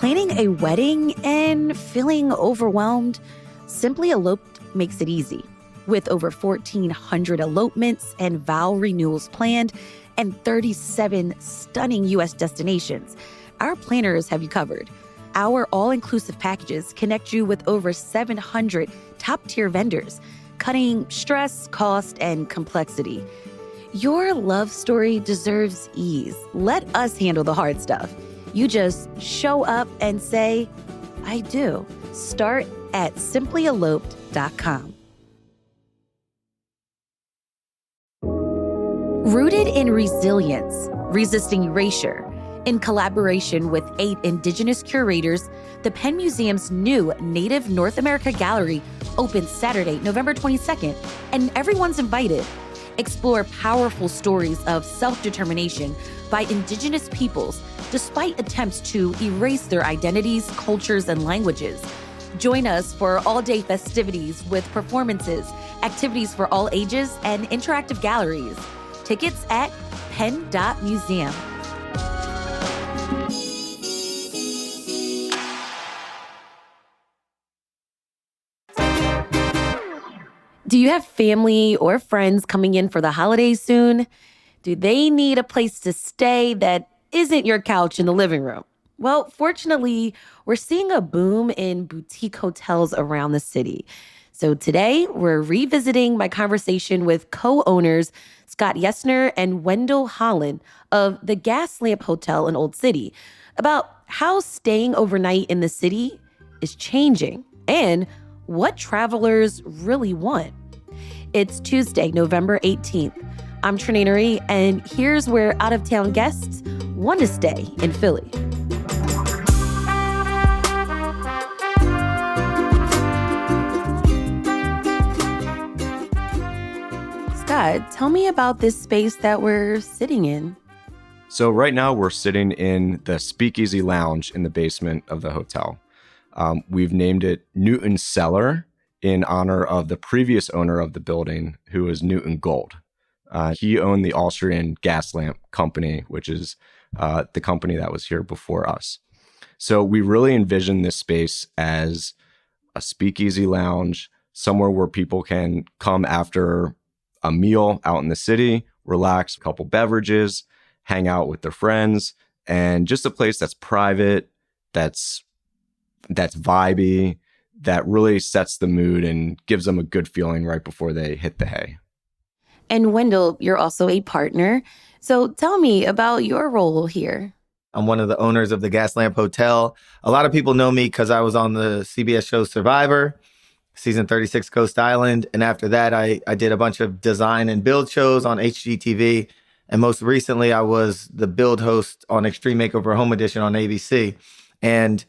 Planning a wedding and feeling overwhelmed? Simply Eloped makes it easy. With over 1,400 elopements and vow renewals planned and 37 stunning U.S. destinations, our planners have you covered. Our all-inclusive packages connect you with over 700 top-tier vendors, cutting stress, cost, and complexity. Your love story deserves ease. Let us handle the hard stuff. You just show up and say, I do. Start at simplyeloped.com. Rooted in resilience, resisting erasure. In collaboration with 8 Indigenous curators, the Penn Museum's new Native North America Gallery opens Saturday, November 22nd, and everyone's invited. Explore powerful stories of self-determination by Indigenous peoples, despite attempts to erase their identities, cultures, and languages. Join us for all-day festivities with performances, activities for all ages, and interactive galleries. Tickets at penn.museum. Do you have family or friends coming in for the holidays soon? Do they need a place to stay that isn't your couch in the living room? Well, fortunately, we're seeing a boom in boutique hotels around the city. So today, we're revisiting my conversation with co-owners Scott Yesner and Wendell Holland of the Gas Lamp Hotel in Old City about how staying overnight in the city is changing and what travelers really want. It's Tuesday, November 18th. I'm Trenae Nuri, and here's where out-of-town guests want to stay in Philly. Scott, tell me about this space that we're sitting in. So right now we're sitting in the Speakeasy Lounge in the basement of the hotel. We've named it Newton's Cellar in honor of the previous owner of the building, who was Newton Gold. He owned the Austrian gas lamp company, which is the company that was here before us. So we really envision this space as a speakeasy lounge, somewhere where people can come after a meal out in the city, relax, a couple beverages, hang out with their friends, and just a place that's private, that's vibey, that really sets the mood and gives them a good feeling right before they hit the hay. And Wendell, you're also a partner. So tell me about your role here. I'm one of the owners of the Gas Lamp Hotel. A lot of people know me because I was on the CBS show Survivor, season 36 Ghost Island. And after that, I did a bunch of design and build shows on HGTV. And most recently, I was the build host on Extreme Makeover Home Edition on ABC. And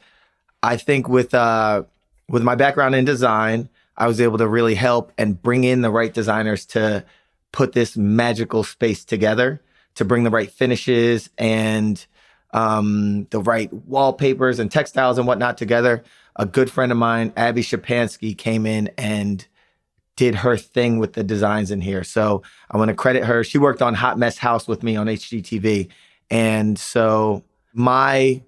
I think with my background in design, I was able to really help and bring in the right designers to put this magical space together, to bring the right finishes and the right wallpapers and textiles and whatnot together. A good friend of mine, Abby Shapansky, came in and did her thing with the designs in here. So I want to credit her. She worked on Hot Mess House with me on HGTV. And so my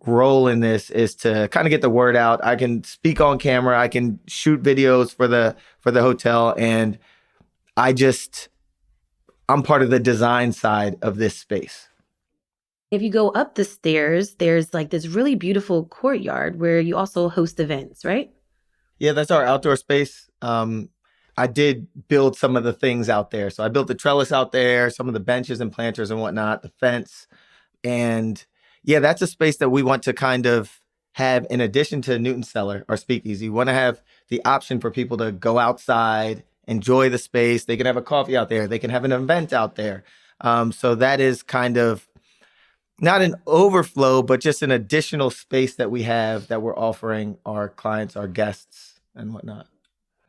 role in this is to kind of get the word out. I can speak on camera. I can shoot videos for the hotel. And I'm part of the design side of this space. If you go up the stairs, there's like this really beautiful courtyard where you also host events, right? Yeah, that's our outdoor space. I did build some of the things out there. So I built the trellis out there, some of the benches and planters and whatnot, the fence. And yeah, that's a space that we want to kind of have in addition to Newton's Cellar or Speakeasy. We want to have the option for people to go outside, enjoy the space. They can have a coffee out there. They can have an event out there. So that is kind of not an overflow, but just an additional space that we have that we're offering our clients, our guests and whatnot.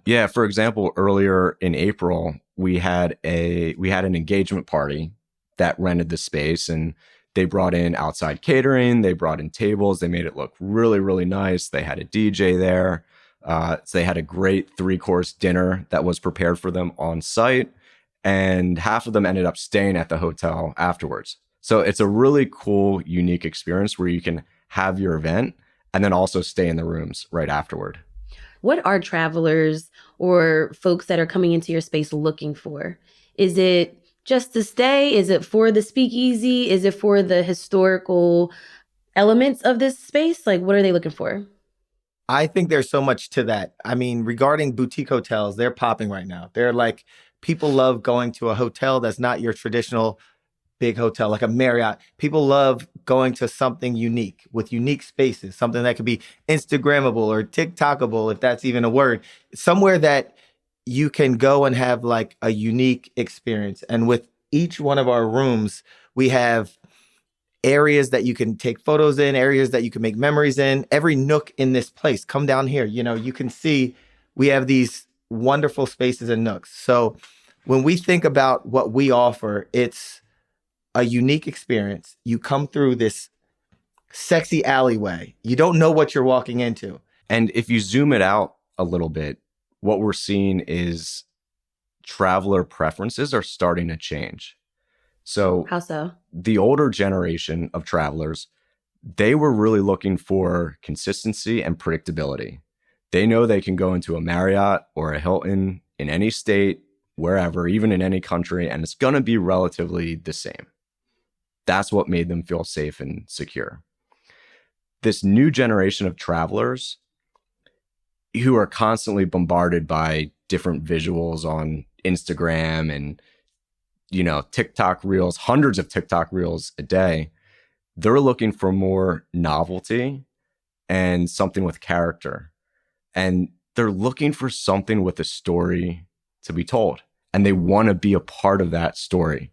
Yeah, for example, earlier in April, we had an engagement party that rented the space, and they brought in outside catering, they brought in tables, they made it look really, really nice. They had a DJ there. So they had a great 3-course dinner that was prepared for them on site, and half of them ended up staying at the hotel afterwards. So it's a really cool, unique experience where you can have your event and then also stay in the rooms right afterward. What are travelers or folks that are coming into your space looking for? Is it just to stay? Is it for the speakeasy? Is it for the historical elements of this space? Like, what are they looking for? I think there's so much to that. I mean, regarding boutique hotels, they're popping right now. They're like, people love going to a hotel that's not your traditional big hotel, like a Marriott. People love going to something unique with unique spaces, something that could be Instagrammable or TikTokable, if that's even a word, somewhere that you can go and have like a unique experience. And with each one of our rooms, we have areas that you can take photos in, areas that you can make memories in, every nook in this place. Come down here. You know, you can see we have these wonderful spaces and nooks. So when we think about what we offer, it's a unique experience. You come through this sexy alleyway. You don't know what you're walking into. And if you zoom it out a little bit, what we're seeing is traveler preferences are starting to change. So How so? the older generation of travelers, they were really looking for consistency and predictability. They know they can go into a Marriott or a Hilton in any state, wherever, even in any country, and it's going to be relatively the same. That's what made them feel safe and secure. This new generation of travelers who are constantly bombarded by different visuals on Instagram and TikTok reels, hundreds of TikTok reels a day, they're looking for more novelty and something with character. And they're looking for something with a story to be told. And they want to be a part of that story.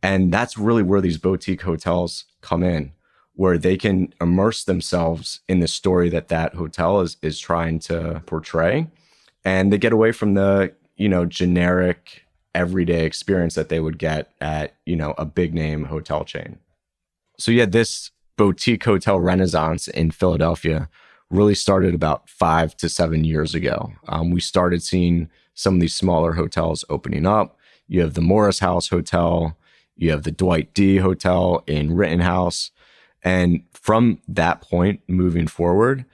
And that's really where these boutique hotels come in, where they can immerse themselves in the story that hotel is trying to portray. And they get away from the, generic everyday experience that they would get at, a big name hotel chain. So yeah, this boutique hotel renaissance in Philadelphia really started about 5 to 7 years ago. We started seeing some of these smaller hotels opening up. You have the Morris House Hotel, you have the Dwight D Hotel in Rittenhouse. And from that point moving forward,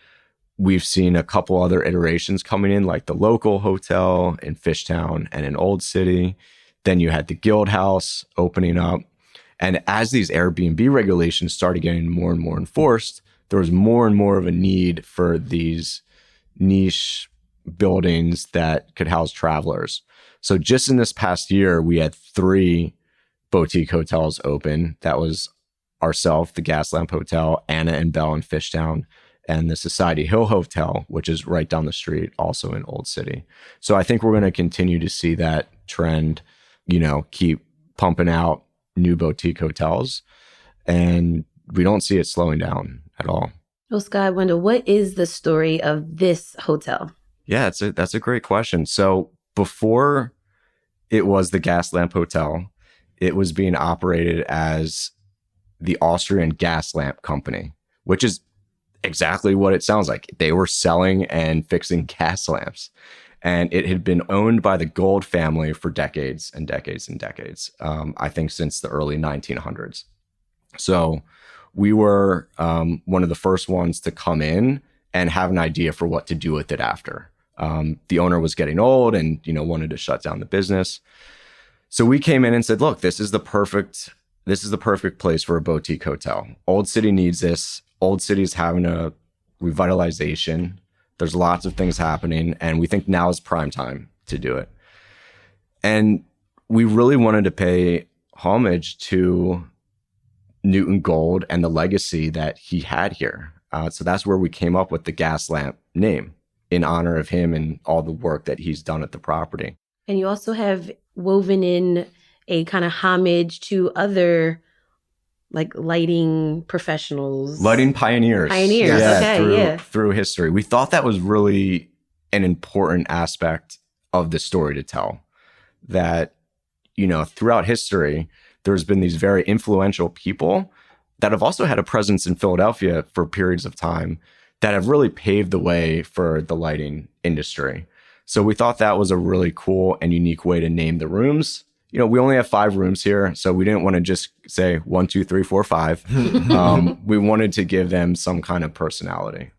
we've seen a couple other iterations coming in, like the Local Hotel in Fishtown and in Old City. Then you had the Guild House opening up. And as these Airbnb regulations started getting more and more enforced, there was more and more of a need for these niche buildings that could house travelers. So just in this past year, we had 3 boutique hotels open. That was ourselves, the Gaslamp Hotel, Anna and Bell in Fishtown, and the Society Hill Hotel, which is right down the street, also in Old City. So I think we're going to continue to see that trend, keep pumping out new boutique hotels, and we don't see it slowing down at all. Well, Scott, I wonder, what is the story of this hotel? Yeah, that's a great question. So before it was the Gaslamp Hotel, it was being operated as the Austrian Gas Lamp Company, which is exactly what it sounds like. They were selling and fixing gas lamps. And it had been owned by the Gold family for decades and decades and decades, I think since the early 1900s. So we were one of the first ones to come in and have an idea for what to do with it after. The owner was getting old and wanted to shut down the business. So we came in and said, look, this is the perfect place for a boutique hotel. Old City needs this. Old City's having a revitalization. There's lots of things happening, and we think now is prime time to do it. And we really wanted to pay homage to Newton Gold and the legacy that he had here. So that's where we came up with the Gas Lamp name, in honor of him and all the work that he's done at the property. And you also have woven in a kind of homage to other lighting professionals. Lighting pioneers. Okay, through history. We thought that was really an important aspect of the story to tell. That, throughout history, there's been these very influential people that have also had a presence in Philadelphia for periods of time that have really paved the way for the lighting industry. So we thought that was a really cool and unique way to name the rooms. We only have 5 rooms here, so we didn't want to just say 1, 2, 3, 4, 5. We wanted to give them some kind of personality.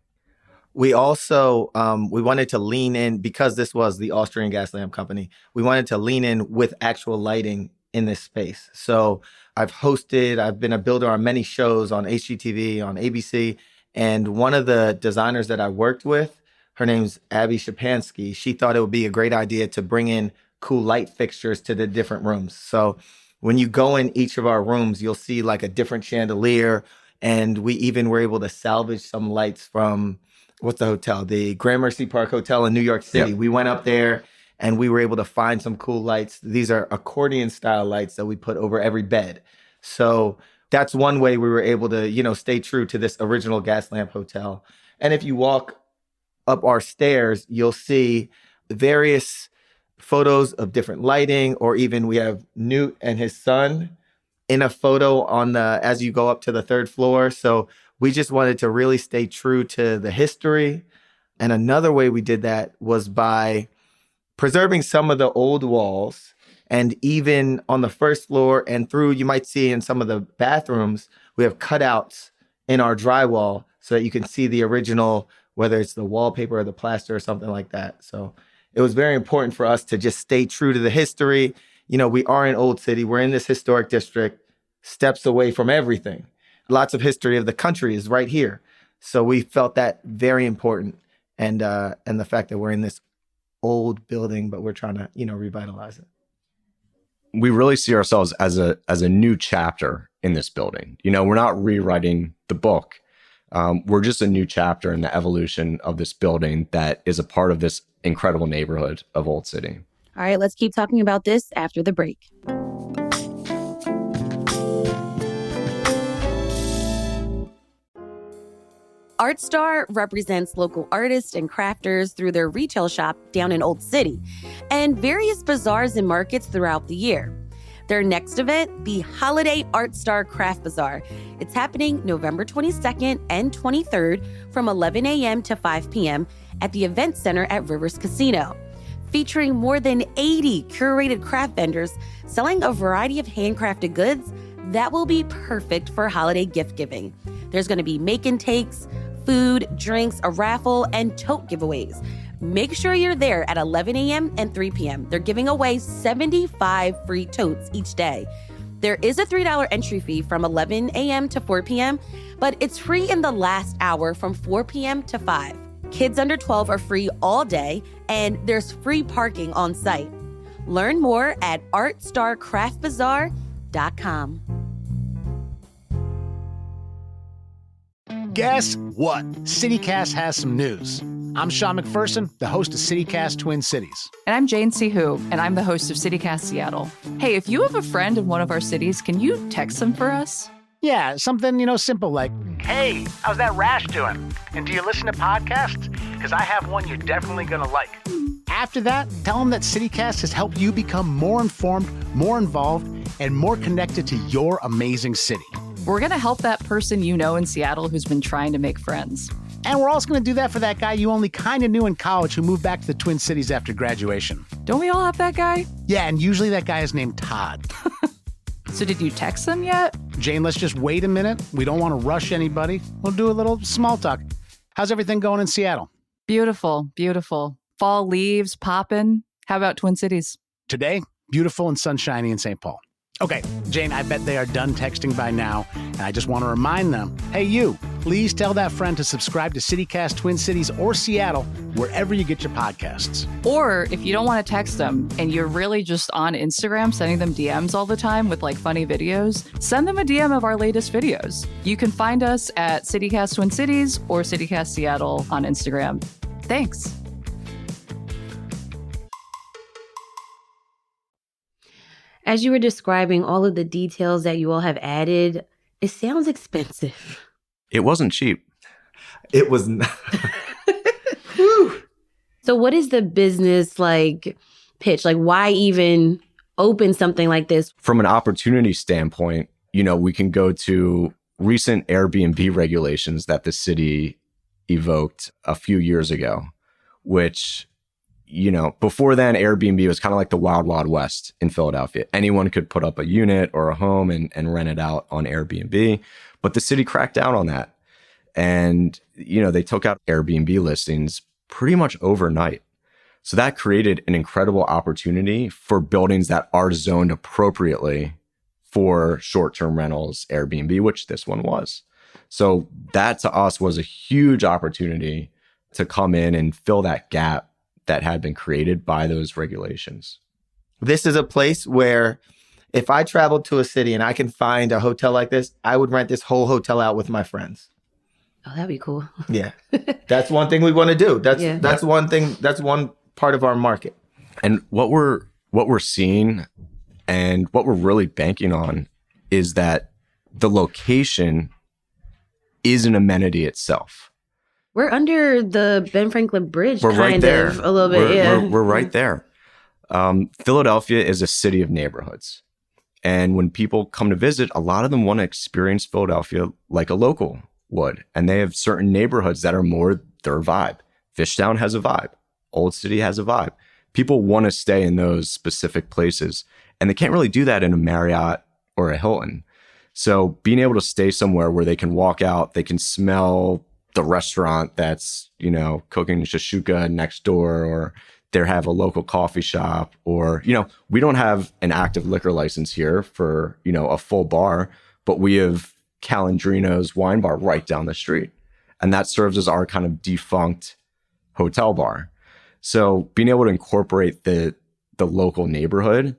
We also we wanted to lean in because this was the Austrian gas lamp company. We wanted to lean in with actual lighting in this space. So I've been a builder on many shows on HGTV, on ABC, and one of the designers that I worked with, her name's Abby Shapansky. She thought it would be a great idea to bring in cool light fixtures to the different rooms. So when you go in each of our rooms, you'll see like a different chandelier, and we even were able to salvage some lights from what's the hotel? The Gramercy Park Hotel in New York City. Yep. We went up there and we were able to find some cool lights. These are accordion style lights that we put over every bed. So that's one way we were able to, stay true to this original gas lamp hotel. And if you walk up our stairs, you'll see various photos of different lighting, or even we have Newt and his son in a photo as you go up to the third floor. So we just wanted to really stay true to the history. And another way we did that was by preserving some of the old walls. And even on the first floor and through, you might see in some of the bathrooms, we have cutouts in our drywall so that you can see the original, whether it's the wallpaper or the plaster or something like that. So it was very important for us to just stay true to the history. We are in Old City. We're in this historic district, steps away from everything. Lots of history of the country is right here. So we felt that very important. And the fact that we're in this old building, but we're trying to, revitalize it. We really see ourselves as a new chapter in this building. We're not rewriting the book. We're just a new chapter in the evolution of this building that is a part of this incredible neighborhood of Old City. All right, let's keep talking about this after the break. ArtStar represents local artists and crafters through their retail shop down in Old City and various bazaars and markets throughout the year. Their next event, the Holiday ArtStar Craft Bazaar. It's happening November 22nd and 23rd from 11 a.m. to 5 p.m. at the Event Center at Rivers Casino, featuring more than 80 curated craft vendors selling a variety of handcrafted goods that will be perfect for holiday gift giving. There's going to be make and takes, food, drinks, a raffle, and tote giveaways. Make sure you're there at 11 a.m. and 3 p.m. They're giving away 75 free totes each day. There is a $3 entry fee from 11 a.m. to 4 p.m., but it's free in the last hour from 4 p.m. to 5. Kids under 12 are free all day, and there's free parking on site. Learn more at artstarcraftbazaar.com. Guess what? CityCast has some news. I'm Sean McPherson, the host of CityCast Twin Cities. And I'm Jane Sihu, and I'm the host of CityCast Seattle. Hey, if you have a friend in one of our cities, can you text them for us? Yeah, something, simple like, hey, how's that rash doing? And do you listen to podcasts? Because I have one you're definitely going to like. After that, tell them that CityCast has helped you become more informed, more involved, and more connected to your amazing city. We're going to help that person you know in Seattle who's been trying to make friends. And we're also going to do that for that guy you only kind of knew in college who moved back to the Twin Cities after graduation. Don't we all have that guy? Yeah, and usually that guy is named Todd. So did you text them yet? Jane, let's just wait a minute. We don't want to rush anybody. We'll do a little small talk. How's everything going in Seattle? Beautiful, beautiful. Fall leaves popping. How about Twin Cities? Today, beautiful and sunshiny in St. Paul. Okay, Jane, I bet they are done texting by now, and I just want to remind them, hey, you, please tell that friend to subscribe to CityCast Twin Cities or Seattle, wherever you get your podcasts. Or if you don't want to text them and you're really just on Instagram sending them DMs all the time with like funny videos, send them a DM of our latest videos. You can find us at CityCast Twin Cities or CityCast Seattle on Instagram. Thanks. As you were describing all of the details that you all have added, it sounds expensive. It wasn't cheap. It was not. So what is the business pitch? Why even open something like this? From an opportunity standpoint, we can go to recent Airbnb regulations that the city evoked a few years ago, which, before then, Airbnb was kind of like the wild, wild west in Philadelphia. Anyone could put up a unit or a home and rent it out on Airbnb. But the city cracked down on that. And, they took out Airbnb listings pretty much overnight. So that created an incredible opportunity for buildings that are zoned appropriately for short-term rentals, Airbnb, which this one was. So that to us was a huge opportunity to come in and fill that gap that had been created by those regulations. This is a place where if I traveled to a city and I can find a hotel like this, I would rent this whole hotel out with my friends. Oh, that'd be cool. Yeah. That's one thing we want to do. Yeah. That's one thing. That's one part of our market. And what we're seeing and what we're really banking on is that the location is an amenity itself. We're under the Ben Franklin Bridge, We're kind right there. of, a little bit, We're right there. Philadelphia is a city of neighborhoods. And when people come to visit, a lot of them want to experience Philadelphia like a local would. And they have certain neighborhoods that are more their vibe. Fishtown has a vibe. Old City has a vibe. People want to stay in those specific places. And they can't really do that in a Marriott or a Hilton. So being able to stay somewhere where they can walk out, they can smell the restaurant that's, cooking shashuka next door, or they have a local coffee shop, or, we don't have an active liquor license here for, a full bar, but we have Calandrino's wine bar right down the street. And that serves as our kind of defunct hotel bar. So being able to incorporate the local neighborhood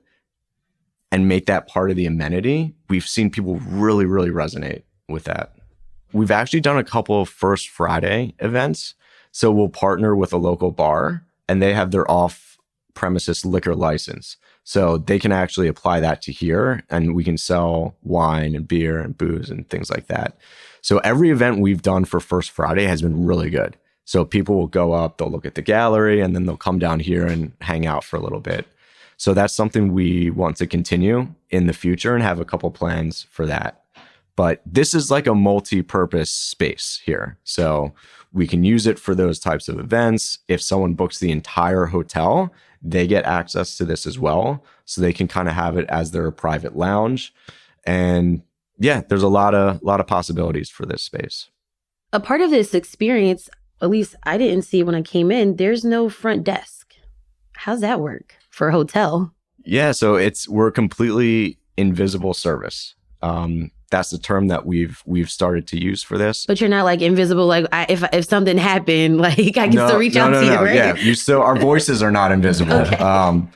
and make that part of the amenity, we've seen people really, really resonate with that. We've actually done a couple of First Friday events. So we'll partner with a local bar and they have their off-premises liquor license. So they can actually apply that to here and we can sell wine and beer and booze and things like that. So every event we've done for First Friday has been really good. So people will go up, they'll look at the gallery, and then they'll come down here and hang out for a little bit. So that's something we want to continue in the future and have a couple plans for that. But this is like a multi-purpose space here. So we can use it for those types of events. If someone books the entire hotel, they get access to this as well. So they can kind of have it as their private lounge. And yeah, there's a lot of possibilities for this space. A part of this experience, at least I didn't see when I came in, there's no front desk. How's that work for a hotel? Yeah, so we're completely invisible service. That's the term that we've started to use for this. But you're not like invisible. Like if something happened, like I can still reach out to you, right? Yeah, our voices are not invisible. Okay.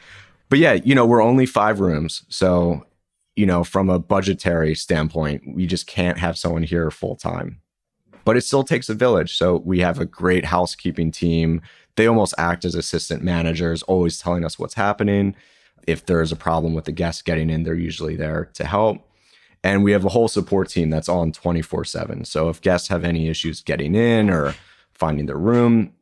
But yeah, we're only 5 rooms, so from a budgetary standpoint, we just can't have someone here full time. But it still takes a village. So we have a great housekeeping team. They almost act as assistant managers, always telling us what's happening. If there's a problem with the guests getting in, they're usually there to help. And we have a whole support team that's on 24/7. So if guests have any issues getting in or finding their room,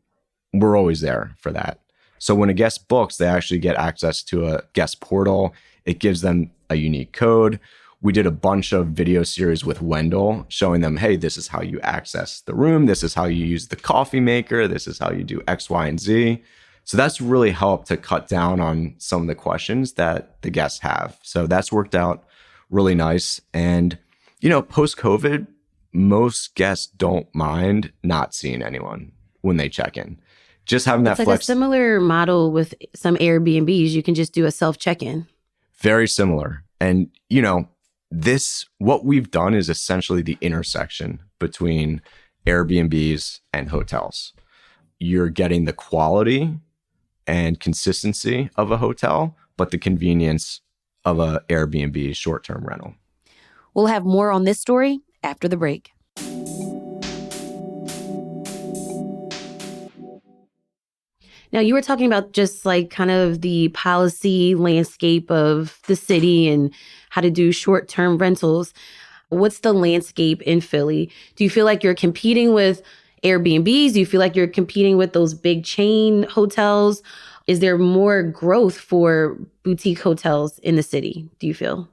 we're always there for that. So when a guest books, they actually get access to a guest portal. It gives them a unique code. We did a bunch of video series with Wendell showing them, hey, this is how you access the room. This is how you use the coffee maker. This is how you do X, Y, and Z. So that's really helped to cut down on some of the questions that the guests have. So that's worked out really nice. And, post-COVID, most guests don't mind not seeing anyone when they check in. Just having that flex. It's like a similar model with some Airbnbs. You can just do a self-check-in. Very similar. And, what we've done is essentially the intersection between Airbnbs and hotels. You're getting the quality and consistency of a hotel, but the convenience of a Airbnb short-term rental. We'll have more on this story after the break. Now, you were talking about just like kind of the policy landscape of the city and how to do short-term rentals. What's the landscape in Philly? Do you feel like you're competing with Airbnbs? Do you feel like you're competing with those big chain hotels? Is there more growth for boutique hotels in the city, do you feel?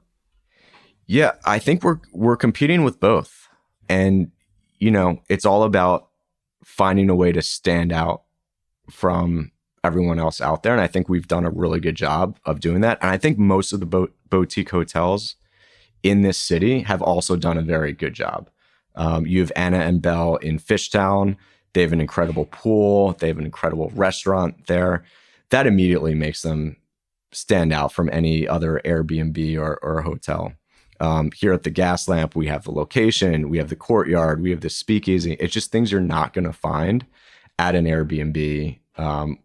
Yeah, I think we're competing with both. And, it's all about finding a way to stand out from everyone else out there. And I think we've done a really good job of doing that. And I think most of the boutique hotels in this city have also done a very good job. You have Anna and Belle in Fishtown. They have an incredible pool. They have an incredible restaurant there. That immediately makes them stand out from any other Airbnb or hotel. Here at the Gas Lamp, we have the location, we have the courtyard, we have the speakeasy. It's just things you're not going to find at an Airbnb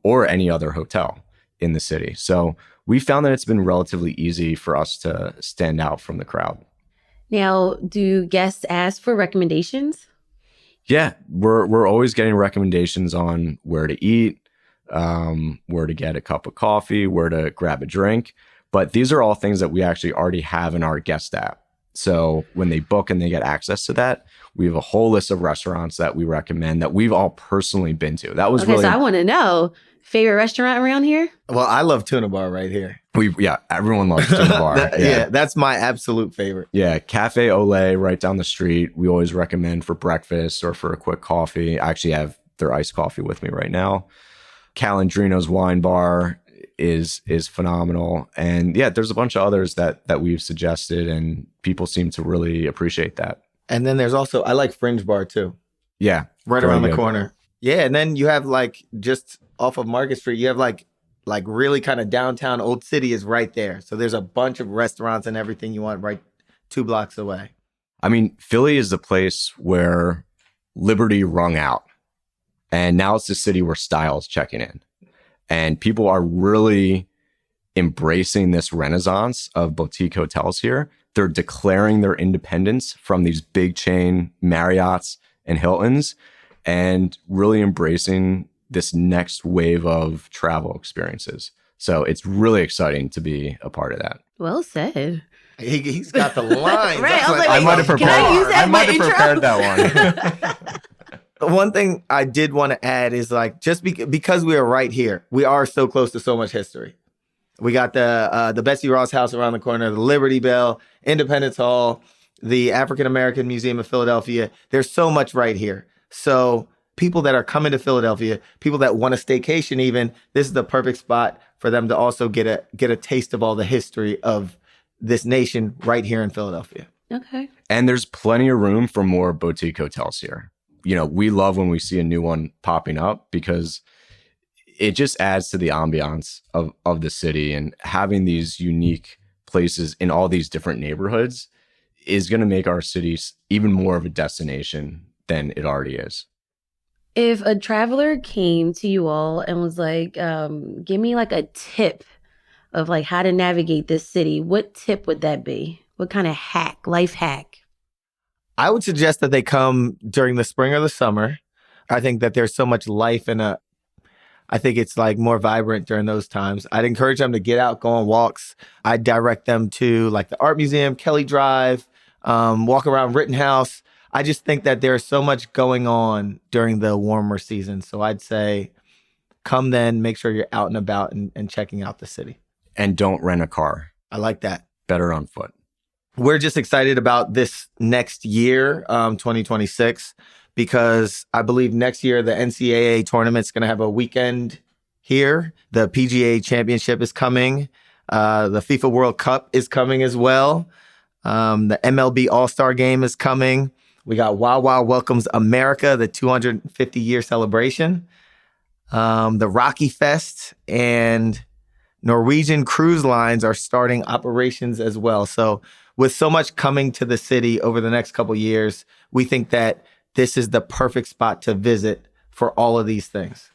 or any other hotel in the city. So we found that it's been relatively easy for us to stand out from the crowd. Now, do guests ask for recommendations? Yeah, we're always getting recommendations on where to eat, where to get a cup of coffee, where to grab a drink. But these are all things that we actually already have in our guest app. So when they book and they get access to that, we have a whole list of restaurants that we recommend that we've all personally been to. That was Okay, really so I want to know, favorite restaurant around here? Well, I love Tuna Bar right here. everyone loves Tuna Bar. Yeah, that's my absolute favorite. Yeah, Cafe Olé right down the street. We always recommend for breakfast or for a quick coffee. I actually have their iced coffee with me right now. Calandrino's Wine Bar is phenomenal. And yeah, there's a bunch of others that we've suggested, and people seem to really appreciate that. And then there's also, I like Fringe Bar too. Yeah. Right very around the good. corner. Yeah, and then you have like just off of Market Street, you have like really kind of downtown Old City is right there. So there's a bunch of restaurants and everything you want right 2 blocks away. I mean, Philly is the place where liberty rung out. And now it's the city where style is checking in. And people are really embracing this renaissance of boutique hotels here. They're declaring their independence from these big chain Marriotts and Hiltons and really embracing this next wave of travel experiences. So it's really exciting to be a part of that. Well said. He's got the lines. Right, I was like, I wait, might have can prepared. I use that I in might my have intro? prepared that one. One thing I did want to add is like just because we are right here, we are so close to so much history. We got the Betsy Ross House around the corner, the Liberty Bell, Independence Hall, the African American Museum of Philadelphia. There's so much right here. So people that are coming to Philadelphia, people that want a staycation even, this is the perfect spot for them to also get a taste of all the history of this nation right here in Philadelphia. Okay. And there's plenty of room for more boutique hotels here. You know, we love when we see a new one popping up because it just adds to the ambiance of the city, and having these unique places in all these different neighborhoods is going to make our cities even more of a destination than it already is. If a traveler came to you all and was like, give me like a tip of like how to navigate this city, what tip would that be? What kind of life hack? I would suggest that they come during the spring or the summer. I think that there's so much life I think it's like more vibrant during those times. I'd encourage them to get out, go on walks. I'd direct them to like the Art Museum, Kelly Drive, walk around Rittenhouse. I just think that there's so much going on during the warmer season. So I'd say come then, make sure you're out and about and checking out the city. And don't rent a car. I like that. Better on foot. We're just excited about this next year, 2026, because I believe next year the NCAA tournament's going to have a weekend here. The PGA Championship is coming. The FIFA World Cup is coming as well. The MLB All-Star Game is coming. We got Wow Wow Welcomes America, the 250-year celebration. The Rocky Fest and Norwegian Cruise Lines are starting operations as well. So with so much coming to the city over the next couple years, we think that this is the perfect spot to visit for all of these things.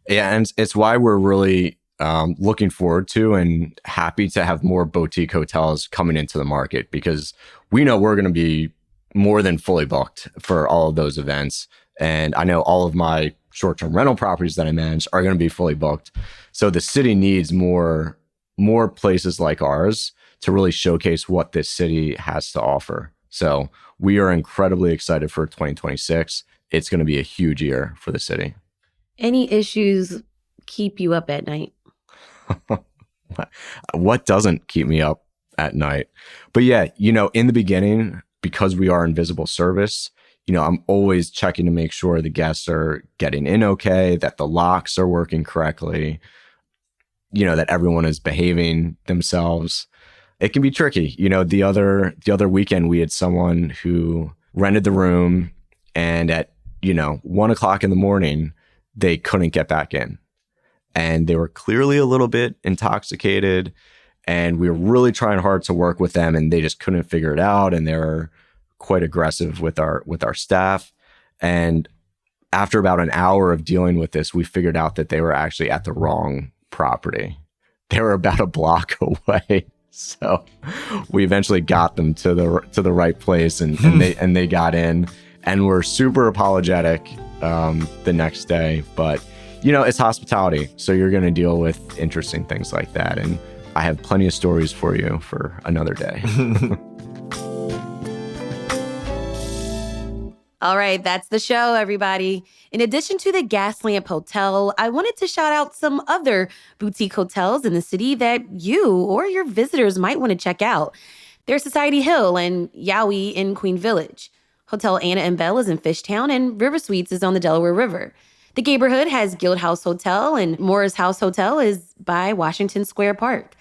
Yeah, and it's why we're really looking forward to and happy to have more boutique hotels coming into the market, because we know we're going to be more than fully booked for all of those events. And I know all of my short-term rental properties that I manage are going to be fully booked. So the city needs more places like ours to really showcase what this city has to offer. So we are incredibly excited for 2026. It's going to be a huge year for the city. Any issues keep you up at night? What doesn't keep me up at night? But yeah, in the beginning, because we are invisible service, I'm always checking to make sure the guests are getting in okay, that the locks are working correctly, that everyone is behaving themselves. It can be tricky. The other weekend we had someone who rented the room, and at 1:00 in the morning, they couldn't get back in. And they were clearly a little bit intoxicated, and we were really trying hard to work with them, and they just couldn't figure it out. And they were quite aggressive with our staff. And after about an hour of dealing with this, we figured out that they were actually at the wrong property. They were about a block away. So we eventually got them to the right place, and they got in, and were super apologetic the next day. But it's hospitality, so you're going to deal with interesting things like that. And I have plenty of stories for you for another day. All right, that's the show, everybody. In addition to the Gaslamp Hotel, I wanted to shout out some other boutique hotels in the city that you or your visitors might want to check out. There's Society Hill and Yowie in Queen Village. Hotel Anna and Belle is in Fishtown, and River Suites is on the Delaware River. The Gayborhood has Guild House Hotel, and Morris House Hotel is by Washington Square Park.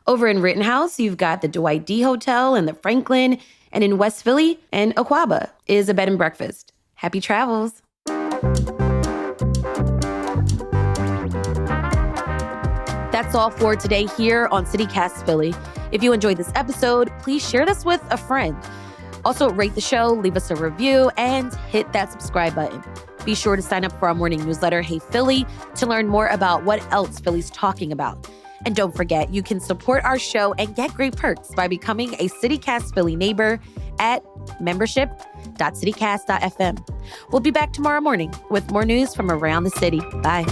Over in Rittenhouse, you've got the Dwight D. Hotel and the Franklin, and in West Philly and Aquaba is a bed and breakfast. Happy travels. That's all for today here on CityCast Philly. If you enjoyed this episode, please share this with a friend. Also, rate the show, leave us a review, and hit that subscribe button. Be sure to sign up for our morning newsletter, Hey Philly, to learn more about what else Philly's talking about. And don't forget, you can support our show and get great perks by becoming a CityCast Philly neighbor at membership.citycast.fm. We'll be back tomorrow morning with more news from around the city. Bye.